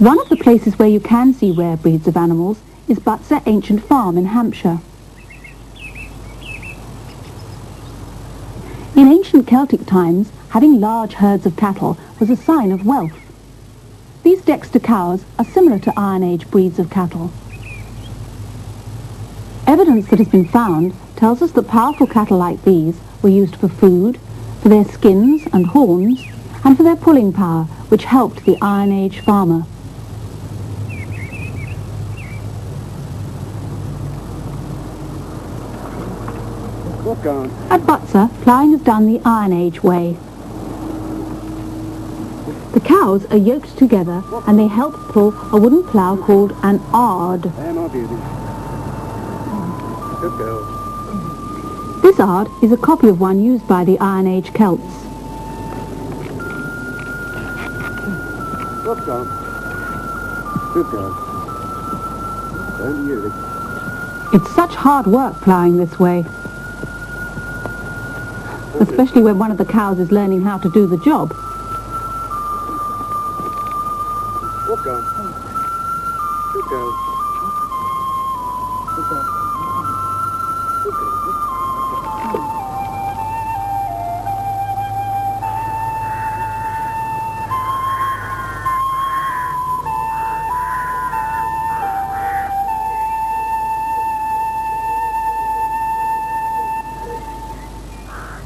One of the places where you can see rare breeds of animals is Butser Ancient Farm in Hampshire. In ancient Celtic times, having large herds of cattle was a sign of wealth. These Dexter cows are similar to Iron Age breeds of cattle. Evidence that has been found tells us that powerful cattle like these were used for food, for their skins and horns, and for their pulling power, which helped the Iron Age farmer. At Butser, ploughing is done the Iron Age way. The cows are yoked together and they help pull a wooden plough called an ard. This ard is a copy of one used by the Iron Age Celts. It's such hard work ploughing this way, especially when one of the cows is learning how to do the job. Good girl.